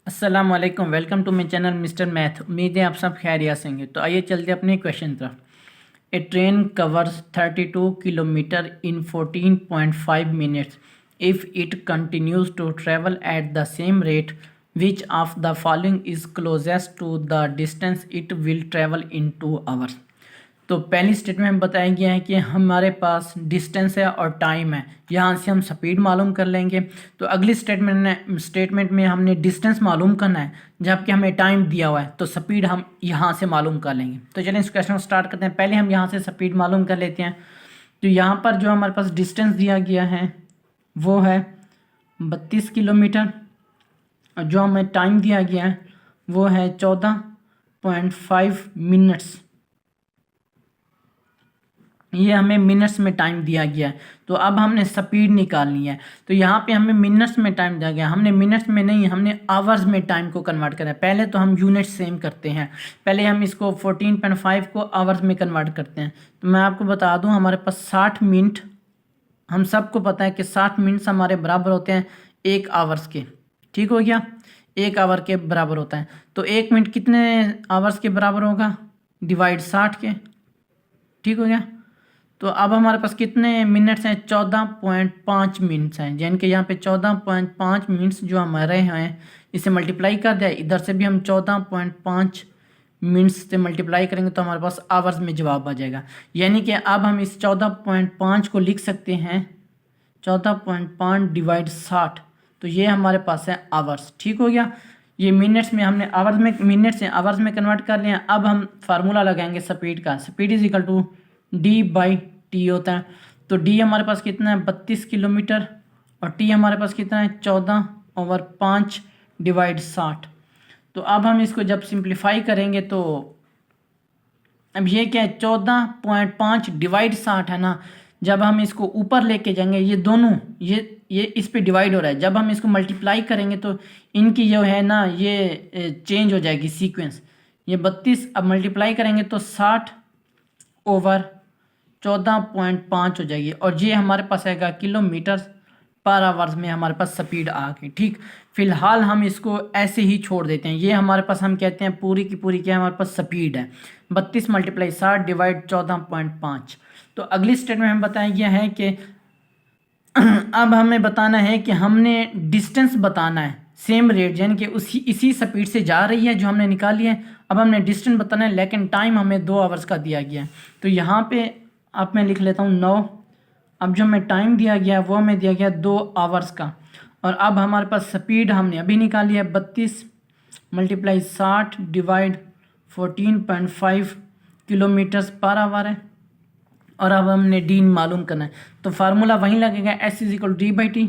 अस्सलाम वालेकुम। Welcome to my channel Mister Math. उम्मीद है आप सब खैरियत से होंगे। तो आइए चलते अपने क्वेश्चन तरफ। A train covers 32 kilometre in 14.5 minutes if it continues to travel at the same rate which of the following is closest to the distance it will travel in 2 hours. तो पहली स्टेटमेंट में बताया गया है कि हमारे पास distance है और टाइम है, यहाँ से हम स्पीड मालूम कर लेंगे। तो अगली स्टेटमेंट में हमने डिस्टेंस मालूम करना है, जबकि हमें टाइम दिया हुआ है, तो स्पीड हम यहाँ से मालूम कर लेंगे। तो चलिए इस क्वेश्चन को स्टार्ट करते हैं। पहले हम यहाँ से स्पीड मालूम कर लेते हैं। तो यहाँ पर जो हमारे पास डिस्टेंस दिया गया है वो है 32 किलोमीटर, और जो हमें टाइम दिया गया है वो है 14.5 मिनट्स। ये हमें मिनट्स में टाइम दिया गया है। तो अब हमने स्पीड निकालनी है। तो यहाँ पे हमें मिनट्स में टाइम दिया गया, हमने मिनट्स में नहीं, हमने आवर्स में टाइम को कन्वर्ट करना है। पहले तो हम यूनिट सेम करते हैं, पहले हम इसको 14.5 को आवर्स में कन्वर्ट करते हैं। तो मैं आपको बता दूं, हमारे पास 60 मिनट, हम सबको पता है कि 60 मिनट्स हमारे बराबर होते हैं 1 आवर्स के। ठीक हो गया, 1 आवर के बराबर होता है। तो 1 मिनट कितने आवर्स के बराबर होगा? डिवाइड 60 के। ठीक हो गया। तो अब हमारे पास कितने मिनट्स हैं? 14.5 मिनट्स हैं, यानी कि यहाँ पे 14.5 मिनट्स जो हमारे हैं, इसे मल्टीप्लाई कर दिया। इधर से भी हम 14.5 मिनट्स से मल्टीप्लाई करेंगे तो हमारे पास आवर्स में जवाब आ जाएगा। यानी कि अब हम इस 14.5 को लिख सकते हैं 14.5 डिवाइड 60। तो ये हमारे पास है आवर्स। ठीक हो गया। ये मिनट्स में हमने आवर्स में, मिनट्स से आवर्स में कन्वर्ट कर लिया। अब हम फार्मूला लगाएंगे स्पीड का। Speed is equal to D by T होता है। तो डी हमारे पास कितना है? 32 किलोमीटर, और टी हमारे पास कितना है? 14/5 डिवाइड 60। तो अब हम इसको जब सिंप्लीफाई करेंगे तो अब ये क्या है? 14.5 डिवाइड 60 है ना। जब हम इसको ऊपर लेके जाएंगे, ये दोनों ये इस पे डिवाइड हो रहा है, जब हम इसको मल्टीप्लाई करेंगे तो इनकी जो है ना ये चेंज हो जाएगी सीक्वेंस। ये 32 अब मल्टीप्लाई करेंगे तो 60/14.5 हो जाएगी, और ये हमारे पास आएगा किलोमीटर पर आवर्स में हमारे पास स्पीड आ गई। ठीक, फिलहाल हम इसको ऐसे ही छोड़ देते हैं। ये हमारे पास, हम कहते हैं पूरी की पूरी क्या हमारे पास स्पीड है, 32 × 60 डिवाइड 14.5। तो अगली स्टेटमेंट में बताया गया है कि अब हमें बताना है कि हमने डिस्टेंस बताना है सेम रेट, यानी कि इसी स्पीड से जा रही है जो हमने निकाली है। अब हमने डिस्टेंस बताना है, लेकिन टाइम हमें 2 आवर्स का दिया गया है। तो यहाँ पे अब मैं लिख लेता हूँ 9। अब जो हमें टाइम दिया गया वो हमें दिया गया 2 आवर्स का। और अब हमारे पास स्पीड हमने अभी निकाली है 32 × 60 डिवाइड 14.5 किलोमीटर्स पर आवर है। और अब हमने डी मालूम करना है, तो फार्मूला वहीं लगेगा, S is equal D by T.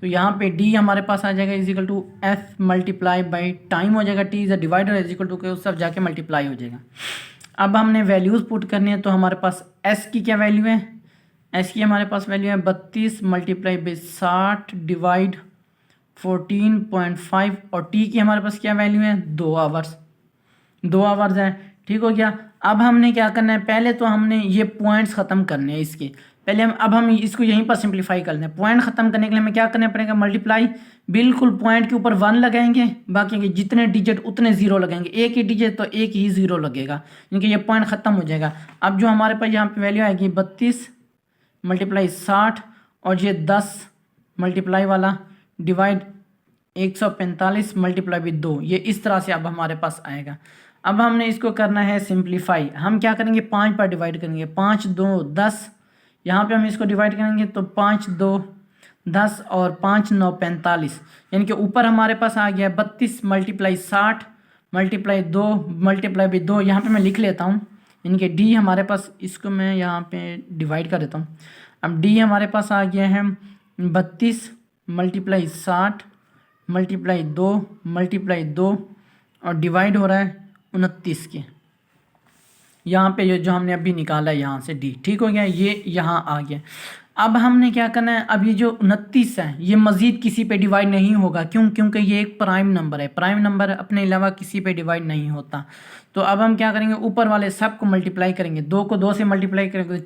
तो यहाँ पे डी हमारे पास आ जाएगा is equal to F multiply by time हो जाएगा, T is a divider, is equal to के उस सब जाके मल्टीप्लाई हो जाएगा। अब हमने वैल्यूज़ पुट करनी है। तो हमारे पास एस की क्या वैल्यू है? एस की हमारे पास वैल्यू है 32 × 60 डिवाइड 14.5, और टी की हमारे पास क्या वैल्यू है? 2 आवर्स। 2 आवर्स है। ठीक हो गया। अब हमने क्या करना है? पहले तो हमने ये पॉइंट्स ख़त्म करने हैं इसके पहले। अब हम इसको यहीं पर सिंप्लीफाई कर लें। पॉइंट ख़त्म करने के लिए हमें क्या करना पड़ेगा? मल्टीप्लाई। बिल्कुल पॉइंट के ऊपर 1 लगाएंगे, बाकी के जितने डिजिट उतने ज़ीरो लगेंगे। एक ही डिजिट तो एक ही ज़ीरो लगेगा, क्योंकि ये पॉइंट ख़त्म हो जाएगा। अब जो हमारे पास यहाँ पे वैल्यू आएगी 32 × 60, और ये 10 मल्टीप्लाई वाला डिवाइड 145 मल्टीप्लाई बाई 2। ये इस तरह से अब हमारे पास आएगा। अब हमने इसको करना है सिंप्लीफाई। हम क्या करेंगे? 5 पर डिवाइड करेंगे। 5 2 10, यहाँ पे हम इसको डिवाइड करेंगे तो 5 2 10 और 5 9 45, यानी कि ऊपर हमारे पास आ गया 32 × 60 मल्टीप्लाई 2 मल्टीप्लाई बाई 2। यहाँ पे मैं लिख लेता हूँ, यानी कि डी हमारे पास, इसको मैं यहाँ पे डिवाइड कर देता हूँ। अब डी हमारे पास आ गया है 32 × 60 मल्टीप्लाई 2 मल्टीप्लाई 2, और डिवाइड हो रहा है 29 के। यहाँ पे ये जो हमने अभी निकाला है यहाँ से डी। ठीक हो गया, ये यहाँ आ गया। अब हमने क्या करना है? अब ये जो 29 है ये मज़ीद किसी पे डिवाइड नहीं होगा। क्यों? क्योंकि ये एक प्राइम नंबर है। प्राइम नंबर अपने अलावा किसी पे डिवाइड नहीं होता। तो अब हम क्या करेंगे? ऊपर वाले सब को मल्टीप्लाई करेंगे। 2 को 2 से मल्टीप्लाई करेंगे तो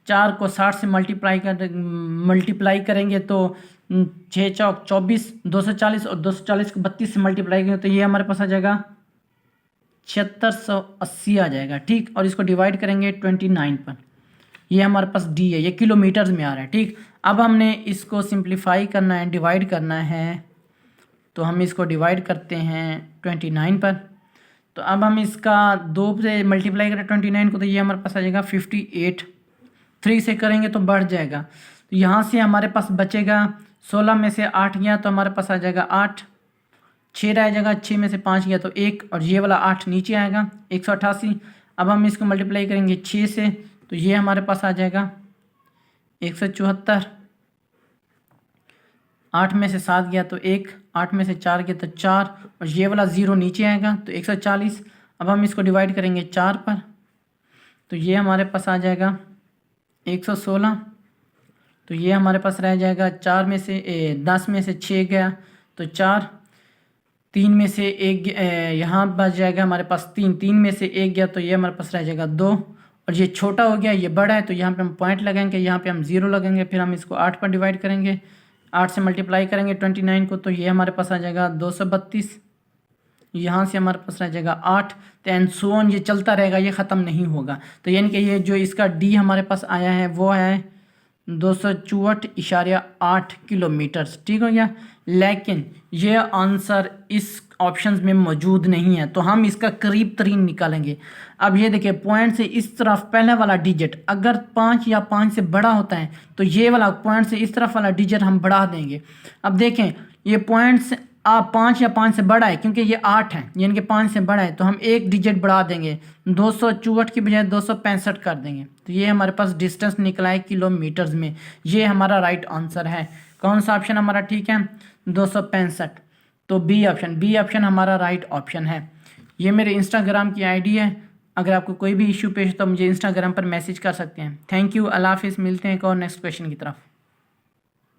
4 को 60 से मल्टीप्लाई करेंगे तो 6 चौक 24, 240 और 240 को 32 से मल्टीप्लाई करेंगे तो ये हमारे पास आ जाएगा 7680 आ जाएगा। ठीक, और इसको डिवाइड करेंगे 29 पर, ये हमारे पास डी है, ये किलोमीटर्स में आ रहा है। ठीक, अब हमने इसको सिंप्लीफाई करना है, डिवाइड करना है, तो हम इसको डिवाइड करते हैं 29 पर। तो अब हम इसका 2 से मल्टीप्लाई करें 29 को तो ये हमारे पास आ जाएगा 58। 3 से करेंगे तो बढ़ जाएगा, तो यहाँ से हमारे पास बचेगा 16 में से 8 गया तो हमारे पास आ जाएगा 8, 6 रह जाएगा, 6 में से 5 गया तो 1, और ये वाला 8 नीचे आएगा 188। अब हम इसको मल्टीप्लाई करेंगे 6 से तो ये हमारे पास आ जाएगा 174। 8 में से 7 गया तो 1, 8 में से 4 गया तो 4, और ये वाला 0 नीचे आएगा तो 140। अब हम इसको डिवाइड करेंगे 4 पर, तो ये हमारे पास आ जाएगा 116। तो ये हमारे पास रह जाएगा 4 में से 10 में से 6 गया तो 4, 3 में से 1 यहाँ बच जाएगा हमारे पास 3, 3 में से 1 गया तो ये हमारे पास रह जाएगा 2, और ये छोटा हो गया, ये बड़ा है तो यहाँ पे हम पॉइंट लगाएंगे, यहाँ पे हम 0 लगाएंगे, फिर हम इसको 8 पर डिवाइड करेंगे, 8 से मल्टीप्लाई करेंगे 29 को तो ये हमारे पास आ जाएगा 232। यहाँ से हमारे पास रह जाएगा 8, तो एंड सो ऑन, ये चलता रहेगा, ये ख़त्म नहीं होगा। तो यानी कि ये जो इसका डी हमारे पास आया है वो है 264.8 किलोमीटर्स। ठीक हो गया, लेकिन ये आंसर इस ऑप्शंस में मौजूद नहीं है, तो हम इसका करीब तरीन निकालेंगे। अब ये देखिए, पॉइंट से इस तरफ पहले वाला डिजिट अगर 5 या 5 से बड़ा होता है तो ये वाला पॉइंट से इस तरफ वाला डिजिट हम बढ़ा देंगे। अब देखें, ये पॉइंट से 5 या 5 से बड़ा है क्योंकि ये 8 है, यानी कि 5 से बड़ा है, तो हम एक डिजिट बढ़ा देंगे, 264 की बजाय 265 कर देंगे, तो ये हमारे पास डिस्टेंस निकला है किलोमीटर्स में। ये हमारा राइट आंसर है। कौन सा ऑप्शन हमारा ठीक है? 265। तो बी ऑप्शन हमारा राइट ऑप्शन है। ये मेरे इंस्टाग्राम की आईडी है, अगर आपको कोई भी इशू पेश तो मुझे इंस्टाग्राम पर मैसेज कर सकते हैं। थैंक यू, अल्लाह हाफिज़, मिलते हैं एक और नेक्स्ट क्वेश्चन की तरफ।